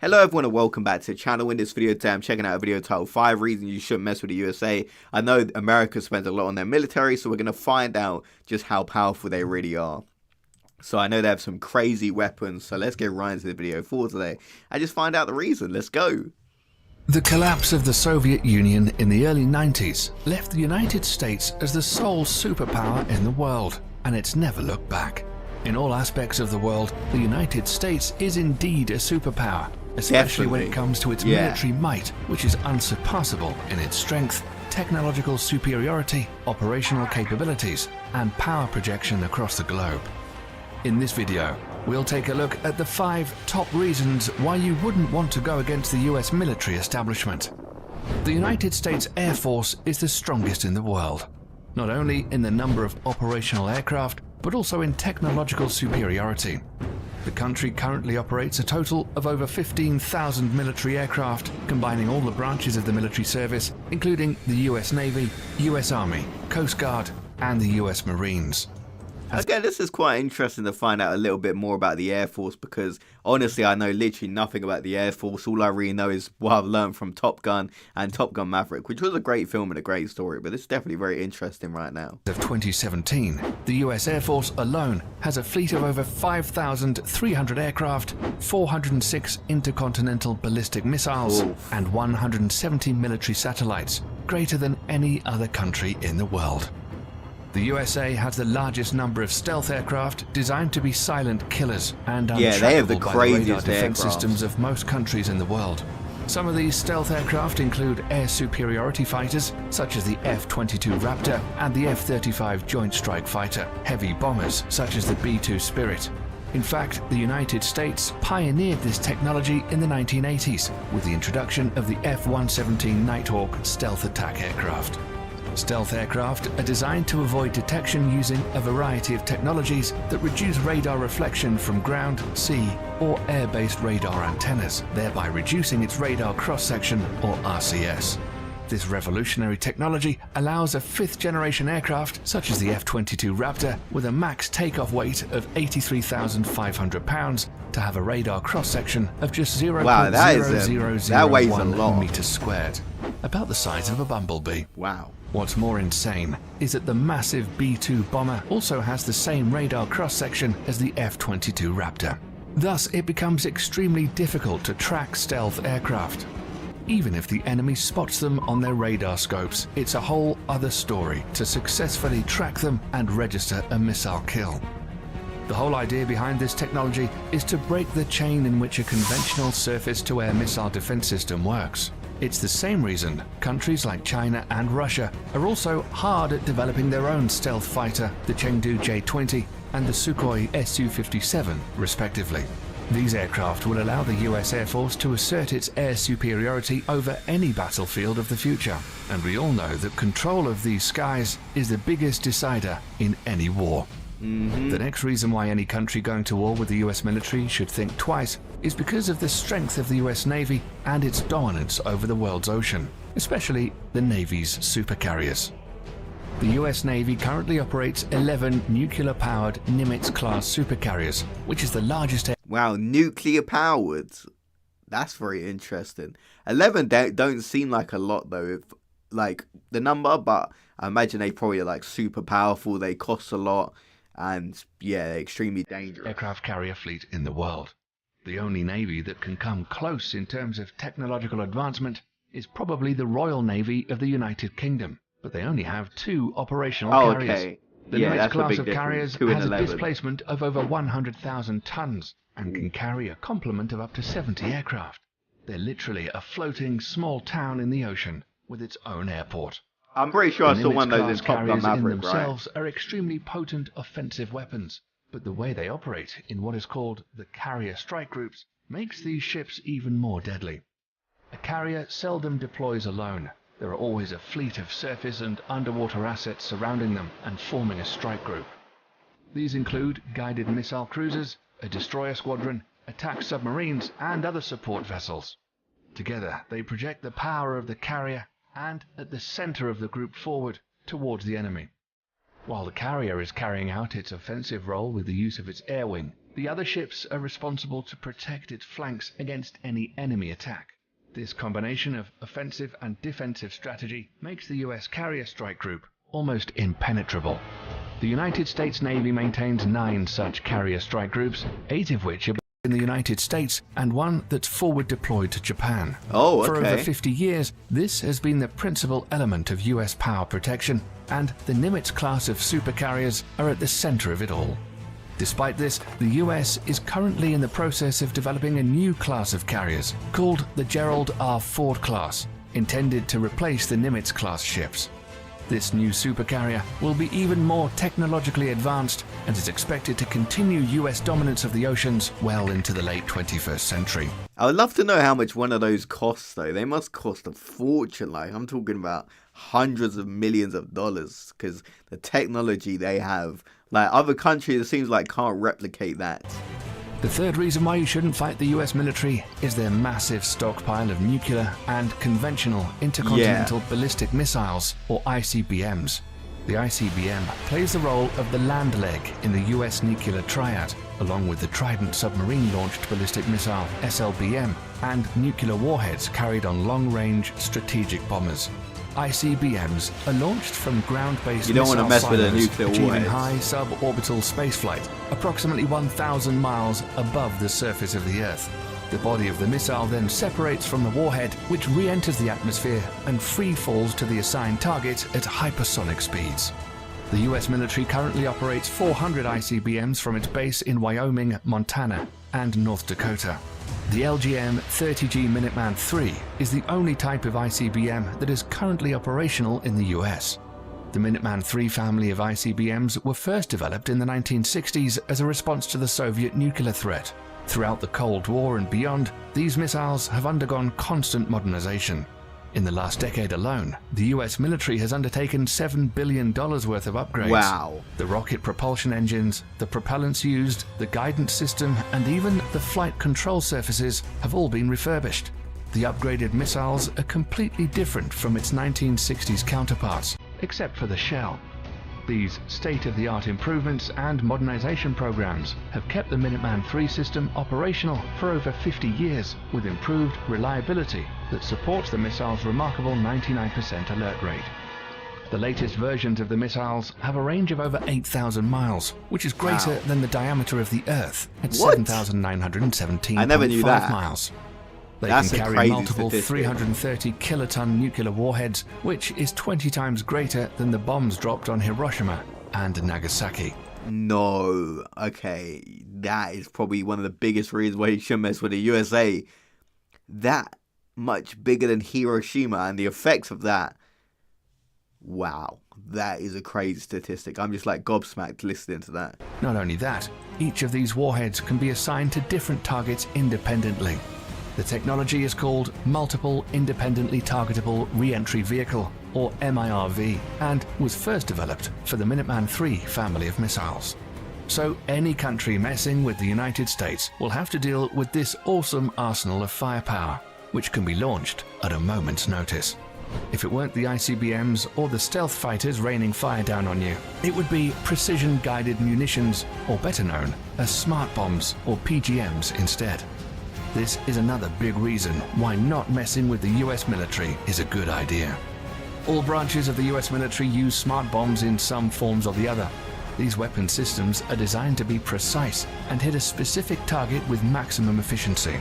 Hello everyone and welcome back to the channel. In this video today I'm checking out a video titled 5 Reasons You Shouldn't Mess with the USA. I know America spends a lot on their military, so we're going to find out just how powerful they really are. So I know they have some crazy weapons, so let's get right into the video for today and just find out the reason. Let's go. The collapse of the Soviet Union in the early 90s left the United States as the sole superpower in the world, and it's never looked back. In all aspects of the world, the United States is indeed a superpower, especially when it comes to its military might, which is unsurpassable in its strength, technological superiority, operational capabilities, and power projection across the globe. In this video, we'll take a look at the 5 top reasons why you wouldn't want to go against the US military establishment. The United States Air Force is the strongest in the world, not only in the number of operational aircraft, but also in technological superiority. The country currently operates a total of over 15,000 military aircraft, combining all the branches of the military service, including the US Navy, US Army, Coast Guard, and the US Marines. Again, this is quite interesting to find out a little bit more about the Air Force, because honestly I know literally nothing about the Air Force. All I really know is what I've learned from Top Gun and Top Gun Maverick, which was a great film and a great story, but it's definitely very interesting right now. Of 2017, the US Air Force alone has a fleet of over 5,300 aircraft, 406 intercontinental ballistic missiles, and 170 military satellites, greater than any other country in the world. The USA has the largest number of stealth aircraft designed to be silent killers and untrackable by the radar defense systems of most countries in the world. Some of these stealth aircraft include air superiority fighters such as the F-22 Raptor and the F-35 Joint Strike Fighter, heavy bombers such as the B-2 Spirit. In fact, the United States pioneered this technology in the 1980s with the introduction of the F-117 Nighthawk stealth attack aircraft. Stealth aircraft are designed to avoid detection using a variety of technologies that reduce radar reflection from ground, sea, or air-based radar antennas, thereby reducing its radar cross-section, or RCS. This revolutionary technology allows a 5th-generation aircraft, such as the F-22 Raptor, with a max takeoff weight of 83,500 pounds, to have a radar cross-section of just 0.0001 meters squared, about the size of a bumblebee. Wow. What's more insane is that the massive B-2 bomber also has the same radar cross-section as the F-22 Raptor. Thus, it becomes extremely difficult to track stealth aircraft. Even if the enemy spots them on their radar scopes, it's a whole other story to successfully track them and register a missile kill. The whole idea behind this technology is to break the chain in which a conventional surface-to-air missile defense system works. It's the same reason countries like China and Russia are also hard at developing their own stealth fighter, the Chengdu J-20 and the Sukhoi Su-57, respectively. These aircraft will allow the US Air Force to assert its air superiority over any battlefield of the future, and we all know that control of these skies is the biggest decider in any war. The next reason why any country going to war with the US military should think twice is because of the strength of the US Navy and its dominance over the world's ocean, especially the Navy's supercarriers. The US Navy currently operates 11 nuclear-powered Nimitz-class supercarriers, which is the largest... Wow, nuclear-powered. That's very interesting. 11 don't seem like a lot though, like the number, but I imagine they probably are like super powerful, they cost a lot. And yeah, they're extremely dangerous. Aircraft carrier fleet in the world. The only navy that can come close in terms of technological advancement is probably the Royal Navy of the United Kingdom, but they only have 2 operational carriers. The Nimitz class of carriers has a displacement of over 100,000 tons and can carry a complement of up to 70 aircraft. They're literally a floating small town in the ocean with its own airport. I'm pretty sure I saw one of those in Top Gun Maverick, in themselves are extremely potent offensive weapons, but the way they operate in what is called the carrier strike groups makes these ships even more deadly. A carrier seldom deploys alone. There are always a fleet of surface and underwater assets surrounding them and forming a strike group. These include guided missile cruisers, a destroyer squadron, attack submarines, and other support vessels. Together, they project the power of the carrier and at the center of the group forward towards the enemy. While the carrier is carrying out its offensive role with the use of its air wing, The other ships are responsible to protect its flanks against any enemy attack. This combination of offensive and defensive strategy makes the US carrier strike group almost impenetrable. The United States Navy maintains 9 such carrier strike groups, 8 of which are in the United States and 1 that's forward deployed to Japan. Oh, okay. For over 50 years, this has been the principal element of US power protection, and the Nimitz class of supercarriers are at the center of it all. Despite this, the US is currently in the process of developing a new class of carriers called the Gerald R. Ford class, intended to replace the Nimitz class ships. This new supercarrier will be even more technologically advanced and is expected to continue US dominance of the oceans well into the late 21st century. I would love to know how much one of those costs, though. They must cost a fortune. Like, I'm talking about hundreds of millions of dollars, because the technology they have, like other countries, it seems like can't replicate that. The third reason why you shouldn't fight the US military is their massive stockpile of nuclear and conventional intercontinental ballistic missiles, or ICBMs. The ICBM plays the role of the land leg in the US nuclear triad, along with the Trident submarine-launched ballistic missile, SLBM, and nuclear warheads carried on long-range strategic bombers. ICBMs are launched from ground-based You don't want to mess with a nuclear achieving warhead. high suborbital spaceflight, approximately 1,000 miles above the surface of the Earth. The body of the missile then separates from the warhead, which re-enters the atmosphere and free falls to the assigned target at hypersonic speeds. The US military currently operates 400 ICBMs from its base in Wyoming, Montana, and North Dakota. The LGM-30G Minuteman III is the only type of ICBM that is currently operational in the US. The Minuteman III family of ICBMs were first developed in the 1960s as a response to the Soviet nuclear threat. Throughout the Cold War and beyond, these missiles have undergone constant modernization. In the last decade alone, the US military has undertaken $7 billion worth of upgrades. Wow. The rocket propulsion engines, the propellants used, the guidance system, and even the flight control surfaces have all been refurbished. The upgraded missiles are completely different from its 1960s counterparts, except for the shell. These state-of-the-art improvements and modernization programs have kept the Minuteman III system operational for over 50 years with improved reliability that supports the missile's remarkable 99% alert rate. The latest versions of the missiles have a range of over 8,000 miles, which is greater than the diameter of the Earth at 7,917.5 miles. They That's can a carry crazy multiple statistic. 330 kiloton nuclear warheads, which is 20 times greater than the bombs dropped on Hiroshima and Nagasaki. No. Okay. That is probably one of the biggest reasons why you shouldn't mess with the USA. That much bigger than Hiroshima, and the effects of that. Wow. That is a crazy statistic. I'm just like gobsmacked listening to that. Not only that, each of these warheads can be assigned to different targets independently. The technology is called Multiple Independently Targetable Re-Entry Vehicle, or MIRV, and was first developed for the Minuteman III family of missiles. So any country messing with the United States will have to deal with this awesome arsenal of firepower, which can be launched at a moment's notice. If it weren't the ICBMs or the stealth fighters raining fire down on you, it would be precision-guided munitions, or better known as smart bombs or PGMs instead. This is another big reason why not messing with the US military is a good idea. All branches of the US military use smart bombs in some forms or the other. These weapon systems are designed to be precise and hit a specific target with maximum efficiency.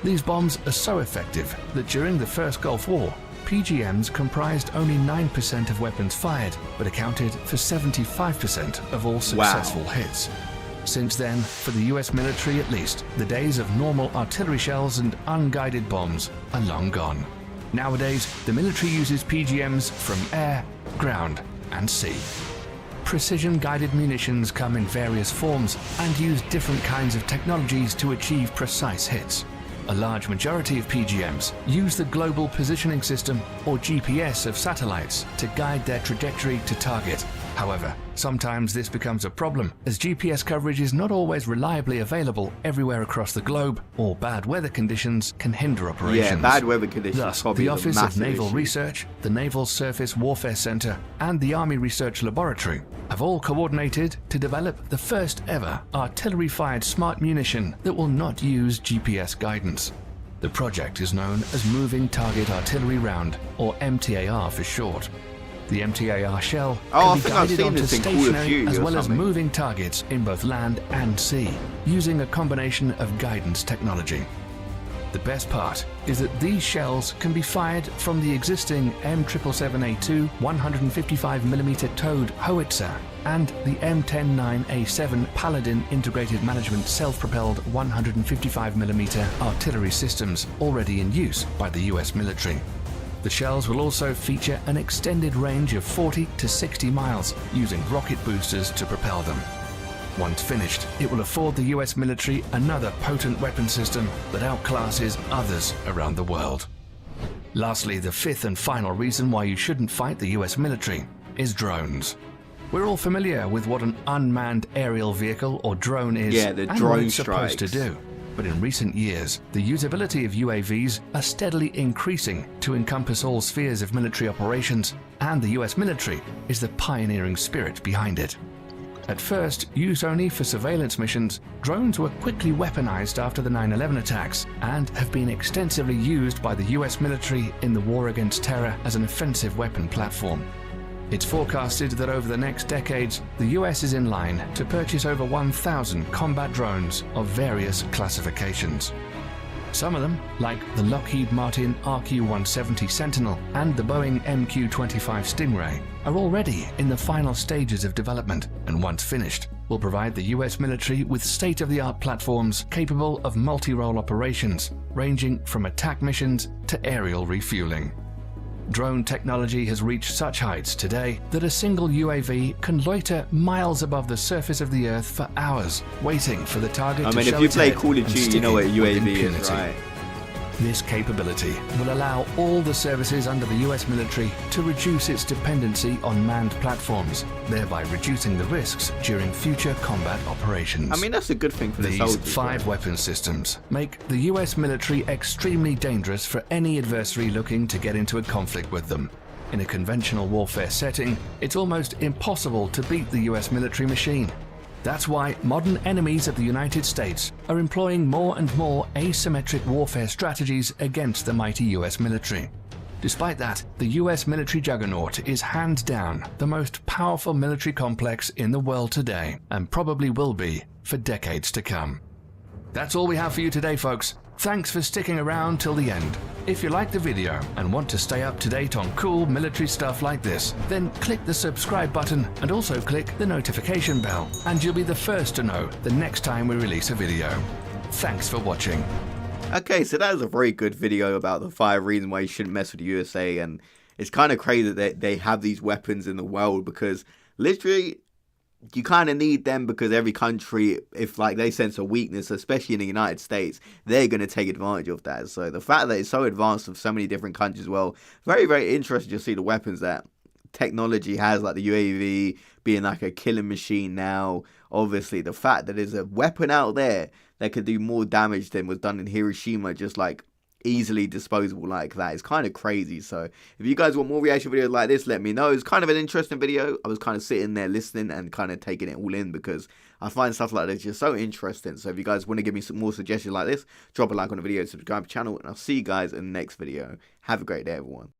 These bombs are so effective that during the First Gulf War, PGMs comprised only 9% of weapons fired, but accounted for 75% of all successful hits. Since then, for the US military at least, the days of normal artillery shells and unguided bombs are long gone. Nowadays, the military uses PGMs from air, ground, and sea. Precision-guided munitions come in various forms and use different kinds of technologies to achieve precise hits. A large majority of PGMs use the Global Positioning System, or GPS, of satellites to guide their trajectory to target. However, sometimes this becomes a problem, as GPS coverage is not always reliably available everywhere across the globe, or bad weather conditions can hinder operations. Yeah, bad weather conditions. Thus, probably the Office of Naval issue. Research, the Naval Surface Warfare Center, and the Army Research Laboratory have all coordinated to develop the first ever artillery-fired smart munition that will not use GPS guidance. The project is known as Moving Target Artillery Round, or MTAR for short. The MTAR shell can be guided onto stationary as well as moving targets in both land and sea, using a combination of guidance technology. The best part is that these shells can be fired from the existing M777A2 155mm towed howitzer and the M109A7 Paladin Integrated Management self-propelled 155mm artillery systems already in use by the US military. The shells will also feature an extended range of 40 to 60 miles, using rocket boosters to propel them. Once finished, it will afford the US military another potent weapon system that outclasses others around the world. Lastly, the fifth and final reason why you shouldn't fight the US military is drones. We're all familiar with what an unmanned aerial vehicle or drone is the and drone what it's strikes. supposed to do. But in recent years, the usability of UAVs are steadily increasing to encompass all spheres of military operations, and the US military is the pioneering spirit behind it. At first, used only for surveillance missions, drones were quickly weaponized after the 9/11 attacks and have been extensively used by the US military in the war against terror as an offensive weapon platform. It's forecasted that over the next decades, the US is in line to purchase over 1,000 combat drones of various classifications. Some of them, like the Lockheed Martin RQ-170 Sentinel and the Boeing MQ-25 Stingray, are already in the final stages of development, and once finished, will provide the US military with state-of-the-art platforms capable of multi-role operations, ranging from attack missions to aerial refueling. Drone technology has reached such heights today that a single UAV can loiter miles above the surface of the Earth for hours, waiting for the target to show its head. if you play Call of Duty, you know what a UAV is, right? This capability will allow all the services under the US military to reduce its dependency on manned platforms, thereby reducing the risks during future combat operations. That's a good thing for the These soldiers. 5 weapon systems make the US military extremely dangerous for any adversary looking to get into a conflict with them. In a conventional warfare setting, it's almost impossible to beat the US military machine. That's why modern enemies of the United States are employing more and more asymmetric warfare strategies against the mighty US military. Despite that, the US military juggernaut is hands down the most powerful military complex in the world today, and probably will be for decades to come. That's all we have for you today, folks. Thanks for sticking around till the end. If you liked the video and want to stay up to date on cool military stuff like this, then click the subscribe button and also click the notification bell, and you'll be the first to know the next time we release a video. Thanks for watching. Okay, so that was a very good video about the 5 reasons why you shouldn't mess with the USA, and it's kind of crazy that they have these weapons in the world, because literally you kind of need them, because every country, if like they sense a weakness, especially in the United States, they're going to take advantage of that. So the fact that it's so advanced of so many different countries as well, very, very interesting to see the weapons that technology has, like the UAV being like a killing machine now. Obviously, the fact that there's a weapon out there that could do more damage than was done in Hiroshima, just like easily disposable like that, is kind of crazy. So if you guys want more reaction videos like this, let me know. It's kind of an interesting video. I was kind of sitting there listening and kind of taking it all in, because I find stuff like this just so interesting. So if you guys want to give me some more suggestions like this, drop a like on the video, subscribe to the channel, and I'll see you guys in the next video. Have a great day, everyone.